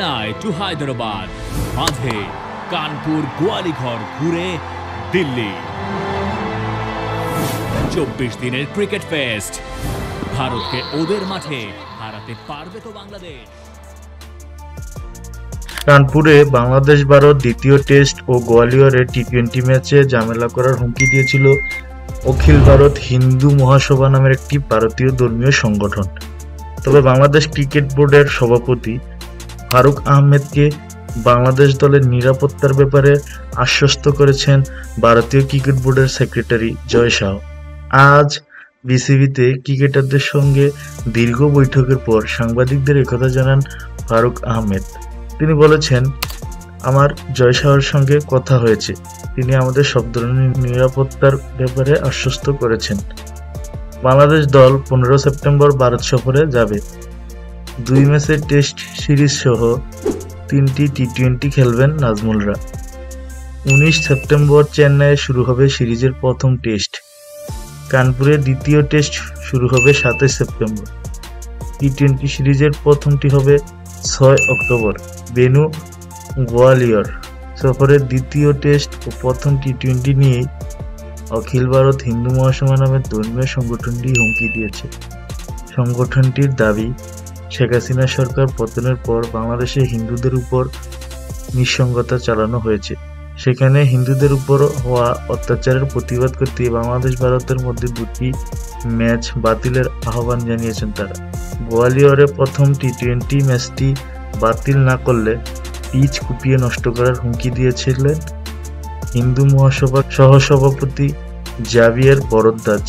Chennai two Hyderabad, মাঝে কানপুর গোয়ালিঘর ঘুরে দিল্লি। 24 দিনের ক্রিকেট ফেস্ট, ভারতকে ওদের মাঠে হারাতে পারবে তো বাংলাদেশ? কানপুরে বাংলাদেশ ভারত দ্বিতীয় টেস্ট ও গোয়ালিয়রে টি-20 ম্যাচে ঝামেলা করার হুমকি দিয়েছিল অখিল ভারত হিন্দু মহাসভা নামের একটি ভারতীয় ধর্মীয় সংগঠন। তবে বাংলাদেশ ক্রিকেট বোর্ডের সভাপতি ফারুক আহমেদকে বাংলাদেশ দলের নিরাপত্তার ব্যাপারে আশ্বস্ত করেছেন ভারতীয় ক্রিকেট বোর্ডের সেক্রেটারি জয় শাহ। আজ বিসিবিতে ক্রিকেটারদের সঙ্গে দীর্ঘ বৈঠকের পর সাংবাদিকদের একথা জানান ফারুক আহমেদ। তিনি বলেছেন, আমার জয় শাহর সঙ্গে কথা হয়েছে, তিনি আমাদের সব ধরনের নিরাপত্তার ব্যাপারে আশ্বস্ত করেছেন। বাংলাদেশ দল 15 সেপ্টেম্বর ভারত সফরে যাবে। 2 ম্যাচের টেস্ট সিরিজ সহ 3টি টি-20 খেলবেন নাজমুলরা। 19 সেপ্টেম্বর চেন্নাইয়ে শুরু হবে সিরিজের প্রথম টেস্ট। কানপুরে দ্বিতীয় টেস্ট শুরু হবে 27 সেপ্টেম্বর। টি-20 সিরিজের প্রথমটি হবে 6 অক্টোবর। বেনু গোয়ালিয়র সফরের দ্বিতীয় টেস্ট ও প্রথম টি-20 নিয়েই অখিল ভারত হিন্দু মহাসভা নামের ধর্মীয় সংগঠনটি হুমকি দিয়েছে। সংগঠনটির দাবি, শেখ হাসিনা সরকার পতনের পর বাংলাদেশে হিন্দুদের উপর নৃশংসতা চালানো হয়েছে। সেখানে হিন্দুদের উপর হওয়া অত্যাচারের প্রতিবাদ করতে বাংলাদেশ ভারতের মধ্যে 2টি ম্যাচ বাতিলের আহ্বান জানিয়েছেন তারা। গোয়ালিয়রে প্রথম টি-20 ম্যাচটি বাতিল না করলে পিচ কুপিয়ে নষ্ট করার হুমকি দিয়েছিলেন হিন্দু মহাসভার সহসভাপতি জাভিয়ের বরদ্দাজ।